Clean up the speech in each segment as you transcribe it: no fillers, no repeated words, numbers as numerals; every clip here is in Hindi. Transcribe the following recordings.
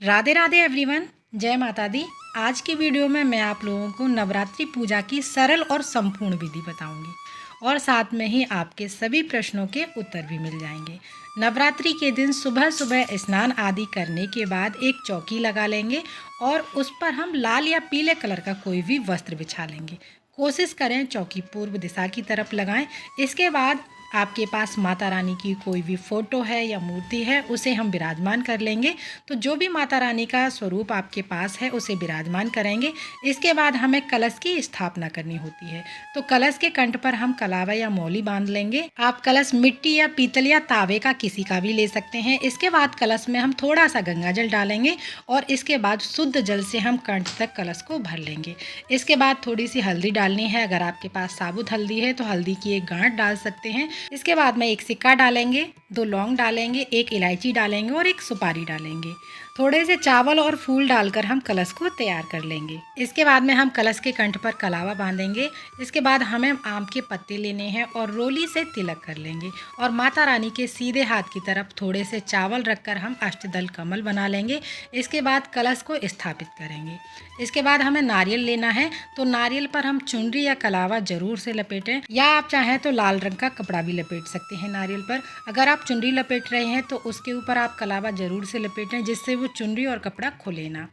राधे राधे एवरीवन, जय माता दी। आज की वीडियो में मैं आप लोगों को नवरात्रि पूजा की सरल और संपूर्ण विधि बताऊंगी और साथ में ही आपके सभी प्रश्नों के उत्तर भी मिल जाएंगे। नवरात्रि के दिन सुबह सुबह स्नान आदि करने के बाद एक चौकी लगा लेंगे और उस पर हम लाल या पीले कलर का कोई भी वस्त्र बिछा लेंगे। कोशिश करें चौकी पूर्व दिशा की तरफ लगाएं। इसके बाद आपके पास माता रानी की कोई भी फ़ोटो है या मूर्ति है, उसे हम विराजमान कर लेंगे। तो जो भी माता रानी का स्वरूप आपके पास है उसे विराजमान करेंगे। इसके बाद हमें कलश की स्थापना करनी होती है। तो कलश के कंठ पर हम कलावा या मौली बांध लेंगे। आप कलश मिट्टी या पीतल या तावे का किसी का भी ले सकते हैं। इसके बाद कलश में हम थोड़ा सा गंगा जल डालेंगे और इसके बाद शुद्ध जल से हम कंठ तक कलश को भर लेंगे। इसके बाद थोड़ी सी हल्दी डालनी है। अगर आपके पास साबुत हल्दी है तो हल्दी की एक गांठ डाल सकते हैं। इसके बाद में एक सिक्का डालेंगे, 2 लौंग डालेंगे, 1 इलायची डालेंगे और 1 सुपारी डालेंगे। थोड़े से चावल और फूल डालकर हम कलश को तैयार कर लेंगे। इसके बाद में हम कलश के कंठ पर कलावा बांधेंगे। इसके बाद हमें आम के पत्ते लेने हैं और रोली से तिलक कर लेंगे और माता रानी के सीधे हाथ की तरफ थोड़े से चावल रखकर हम अष्टदल कमल बना लेंगे। इसके बाद कलश को स्थापित करेंगे। इसके बाद हमें नारियल लेना है। तो नारियल पर हम चुनरी या कलावा जरूर से लपेटें, या आप चाहें तो लाल रंग का कपड़ा भी लपेट सकते हैं नारियल पर। अगर आप चुनरी लपेट रहे हैं तो उसके ऊपर आप कलावा जरूर से लपेटें, जिससे वो चुनरी और कपड़ा खुले ना।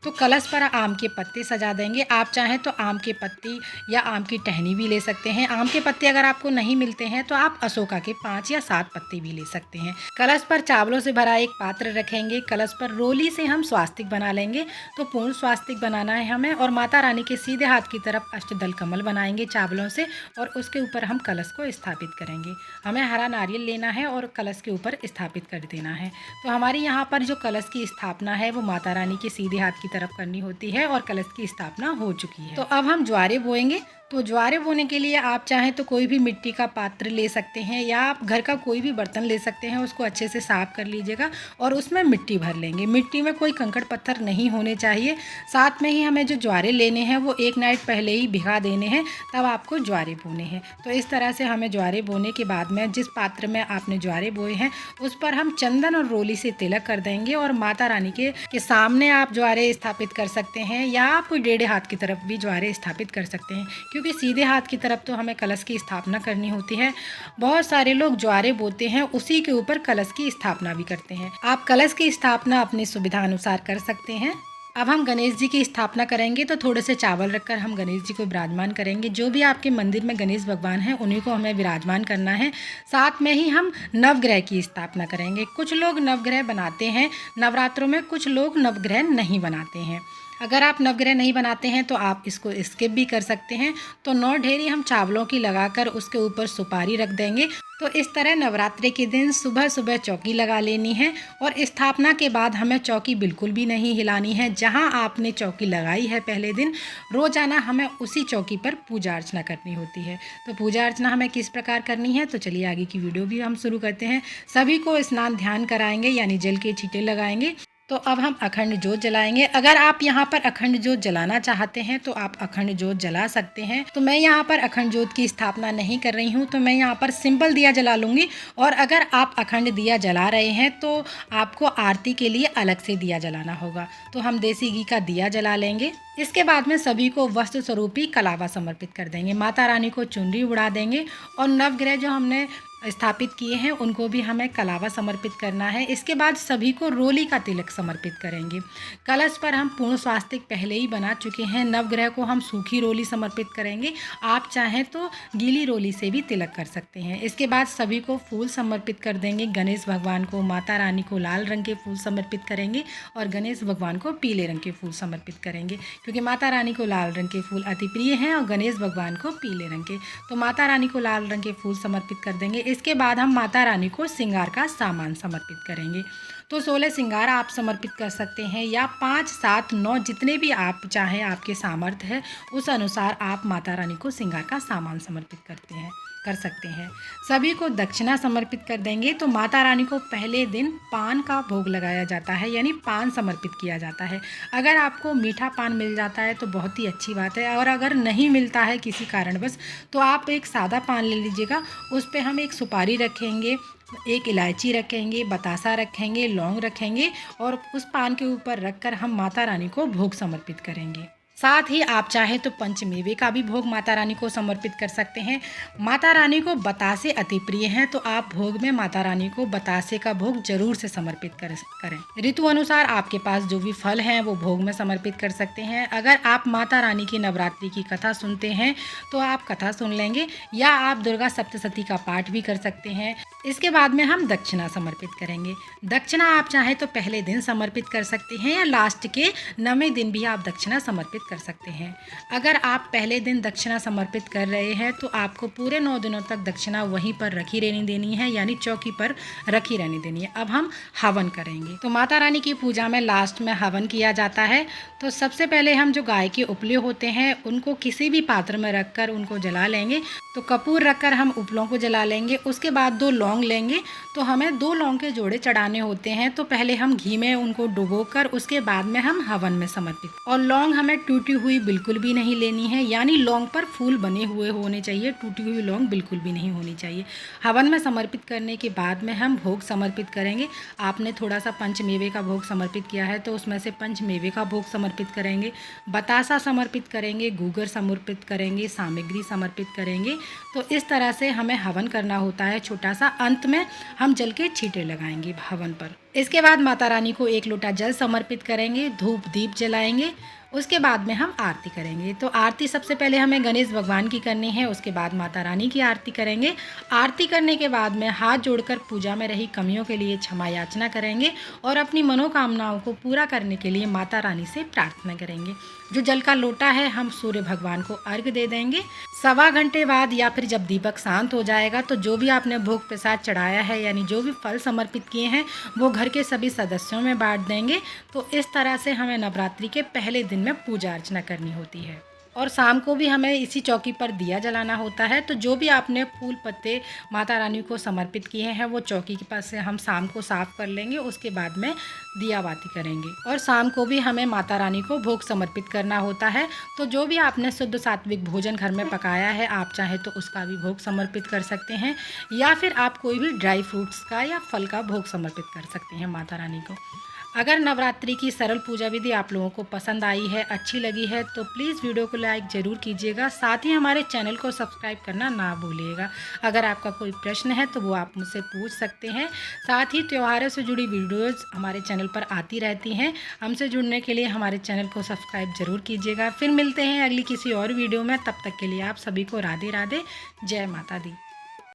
तो कलश पर आम के पत्ते सजा देंगे। आप चाहें तो आम के पत्ती या आम की टहनी भी ले सकते हैं। आम के पत्ते अगर आपको नहीं मिलते हैं तो आप अशोका के 5 या 7 पत्ते भी ले सकते हैं। कलश पर चावलों से भरा एक पात्र रखेंगे। कलश पर रोली से हम स्वास्तिक बना लेंगे। तो पूर्ण स्वास्तिक बनाना है हमें और माता रानी के सीधे हाथ की तरफ अष्टदल कमल बनाएंगे चावलों से और उसके ऊपर हम कलश को स्थापित करेंगे। हमें हरा नारियल लेना है और कलश के ऊपर स्थापित कर देना है। तो हमारी यहाँ पर जो कलश की स्थापना है वो माता रानी के सीधे हाथ की तरफ करनी होती है और कलश की स्थापना हो चुकी है। तो अब हम ज्वारे बोएंगे। तो ज्वारे बोने के लिए आप चाहें तो कोई भी मिट्टी का पात्र ले सकते हैं या आप घर का कोई भी बर्तन ले सकते हैं। उसको अच्छे से साफ कर लीजिएगा और उसमें मिट्टी भर लेंगे। मिट्टी में कोई कंकड़ पत्थर नहीं होने चाहिए। साथ में ही हमें जो ज्वारे लेने हैं वो एक नाइट पहले ही भिगा देने हैं, तब आपको ज्वारे बोने हैं। तो इस तरह से हमें ज्वारे बोने के बाद में जिस पात्र में आपने ज्वारे बोए हैं उस पर हम चंदन और रोली से तिलक कर देंगे और माता रानी के सामने आप ज्वारे स्थापित कर सकते हैं या आप कोई टेढ़े हाथ की तरफ भी ज्वारे स्थापित कर सकते हैं, क्योंकि सीधे हाथ की तरफ तो हमें कलश की स्थापना करनी होती है। बहुत सारे लोग ज्वारे बोते हैं, उसी के ऊपर कलश की स्थापना भी करते हैं। आप कलश की स्थापना अपनी सुविधा अनुसार कर सकते हैं। अब हम गणेश जी की स्थापना करेंगे। तो थोड़े से चावल रखकर हम गणेश जी को विराजमान करेंगे। जो भी आपके मंदिर में गणेश भगवान हैं उन्हीं को हमें विराजमान करना है। साथ में ही हम नवग्रह की स्थापना करेंगे। कुछ लोग नवग्रह बनाते हैं नवरात्रों में, कुछ लोग नवग्रह नहीं बनाते हैं। अगर आप नवग्रह नहीं बनाते हैं तो आप इसको स्किप भी कर सकते हैं। तो 9 ढेरी हम चावलों की लगाकर उसके ऊपर सुपारी रख देंगे। तो इस तरह नवरात्रि के दिन सुबह सुबह चौकी लगा लेनी है और स्थापना के बाद हमें चौकी बिल्कुल भी नहीं हिलानी है। जहां आपने चौकी लगाई है पहले दिन, रोजाना हमें उसी चौकी पर पूजा अर्चना करनी होती है। तो पूजा अर्चना हमें किस प्रकार करनी है, तो चलिए आगे की वीडियो भी हम शुरू करते हैं। सभी को स्नान ध्यान कराएंगे, यानी जल के छींटे लगाएंगे। तो अब हम अखंड ज्योत जलाएंगे। अगर आप यहाँ पर अखंड ज्योत जलाना चाहते हैं तो आप अखंड ज्योत जला सकते हैं। तो मैं यहाँ पर अखंड ज्योत की स्थापना नहीं कर रही हूँ, तो मैं यहाँ पर सिंपल दिया जला लूँगी। और अगर आप अखंड दिया जला रहे हैं तो आपको आरती के लिए अलग से दिया जलाना होगा। तो हम देसी घी का दिया जला लेंगे। इसके बाद में सभी को वस्त्र स्वरूपी कलावा समर्पित कर देंगे। माता रानी को चुनरी उड़ा देंगे और नवग्रह जो हमने स्थापित किए हैं उनको भी हमें कलावा समर्पित करना है। इसके बाद सभी को रोली का तिलक समर्पित करेंगे। कलश पर हम पूर्ण स्वास्तिक पहले ही बना चुके हैं। नवग्रह को हम सूखी रोली समर्पित करेंगे। आप चाहें तो गीली रोली से भी तिलक कर सकते हैं। इसके बाद सभी को फूल समर्पित कर देंगे। गणेश भगवान को, माता रानी को लाल रंग के फूल समर्पित करेंगे और गणेश भगवान को पीले रंग के फूल समर्पित करेंगे, क्योंकि माता रानी को लाल रंग के फूल अति प्रिय हैं और गणेश भगवान को पीले रंग के। तो माता रानी को लाल रंग के फूल समर्पित कर देंगे। इसके बाद हम माता रानी को श्रृंगार का सामान समर्पित करेंगे। तो 16 श्रृंगार आप समर्पित कर सकते हैं या 5, 7, 9 जितने भी आप चाहें, आपके सामर्थ्य है उस अनुसार आप माता रानी को श्रृंगार का सामान समर्पित कर सकते हैं। सभी को दक्षिणा समर्पित कर देंगे। तो माता रानी को पहले दिन पान का भोग लगाया जाता है, यानी पान समर्पित किया जाता है। अगर आपको मीठा पान मिल जाता है तो बहुत ही अच्छी बात है, और अगर नहीं मिलता है किसी कारणवश तो आप एक सादा पान ले लीजिएगा। उस पर हम एक सुपारी रखेंगे एक इलायची रखेंगे, बतासा रखेंगे, लौंग रखेंगे और उस पान के ऊपर रखकर हम माता रानी को भोग समर्पित करेंगे। साथ ही आप चाहें तो पंचमेवे का भी भोग माता रानी को समर्पित कर सकते हैं। माता रानी को बतासे अति प्रिय हैं, तो आप भोग में माता रानी को बतासे का भोग जरूर से समर्पित करें। ऋतु अनुसार आपके पास जो भी फल हैं वो भोग में समर्पित कर सकते हैं। अगर आप माता रानी की नवरात्रि की कथा सुनते हैं तो आप कथा सुन लेंगे, या आप दुर्गा सप्तशती का पाठ भी कर सकते हैं। इसके बाद में हम दक्षिणा समर्पित करेंगे। दक्षिणा आप चाहें तो पहले दिन समर्पित कर सकते हैं या लास्ट के 9वें दिन भी आप दक्षिणा समर्पित कर सकते हैं। अगर आप पहले दिन दक्षिणा समर्पित कर रहे हैं तो आपको पूरे 9 दिनों तक दक्षिणा वहीं पर रखी रहनी देनी है, यानी चौकी पर रखी रहनी देनी है। अब हम हवन करेंगे। तो माता रानी की पूजा में लास्ट में हवन किया जाता है। तो सबसे पहले हम जो गाय के उपले होते हैं उनको किसी भी पात्र में रखकर उनको जला लेंगे। तो कपूर रखकर हम उपलों को जला लेंगे। उसके बाद 2 लौंग लेंगे। तो हमें 2 लौंग के जोड़े चढ़ाने होते हैं। तो पहले हम घी में उनको डुबोकर उसके बाद में हम हवन में समर्पित। और लौंग हमें टूटी हुई बिल्कुल भी नहीं लेनी है, यानी लौंग पर फूल बने हुए होने चाहिए, टूटी हुई लौंग बिल्कुल भी नहीं होनी चाहिए। हवन में समर्पित करने के बाद में हम भोग समर्पित करेंगे। आपने थोड़ा सा पंचमेवे का भोग समर्पित किया है तो उसमें से पंचमेवे का भोग समर्पित करेंगे, बतासा समर्पित करेंगे, गूगर समर्पित करेंगे, सामग्री समर्पित करेंगे। तो इस तरह से हमें हवन करना होता है छोटा सा। अंत में हम जल के छींटे लगाएंगे हवन पर। इसके बाद माता रानी को 1 लोटा जल समर्पित करेंगे, धूप दीप जलाएंगे। उसके बाद में हम आरती करेंगे। तो आरती सबसे पहले हमें गणेश भगवान की करनी है, उसके बाद माता रानी की आरती करेंगे। आरती करने के बाद में हाथ जोड़कर पूजा में रही कमियों के लिए क्षमा याचना करेंगे और अपनी मनोकामनाओं को पूरा करने के लिए माता रानी से प्रार्थना करेंगे। जो जल का लोटा है हम सूर्य भगवान को अर्घ दे देंगे। 1.25 घंटे बाद या फिर जब दीपक शांत हो जाएगा तो जो भी आपने भोग प्रसाद चढ़ाया है, यानी जो भी फल समर्पित किए हैं, वो घर के सभी सदस्यों में बांट देंगे। तो इस तरह से हमें नवरात्रि के पहले दिन में पूजा अर्चना करनी होती है। और शाम को भी हमें इसी चौकी पर दिया जलाना होता है। तो जो भी आपने फूल पत्ते माता रानी को समर्पित किए हैं वो चौकी के पास से हम शाम को साफ कर लेंगे। उसके बाद में दिया बाती करेंगे। और शाम को भी हमें माता रानी को भोग समर्पित करना होता है। तो जो भी आपने शुद्ध सात्विक भोजन घर में पकाया है, आप चाहे तो उसका भी भोग समर्पित कर सकते हैं, या फिर आप कोई भी ड्राई फ्रूट्स का या फल का भोग समर्पित कर सकते हैं माता रानी को। अगर नवरात्रि की सरल पूजा विधि आप लोगों को पसंद आई है, अच्छी लगी है, तो प्लीज़ वीडियो को लाइक ज़रूर कीजिएगा। साथ ही हमारे चैनल को सब्सक्राइब करना ना भूलिएगा। अगर आपका कोई प्रश्न है तो वो आप मुझसे पूछ सकते हैं। साथ ही त्योहारों से जुड़ी वीडियोज़ हमारे चैनल पर आती रहती हैं। हमसे जुड़ने के लिए हमारे चैनल को सब्सक्राइब ज़रूर कीजिएगा। फिर मिलते हैं अगली किसी और वीडियो में। तब तक के लिए आप सभी को राधे राधे, जय माता दी।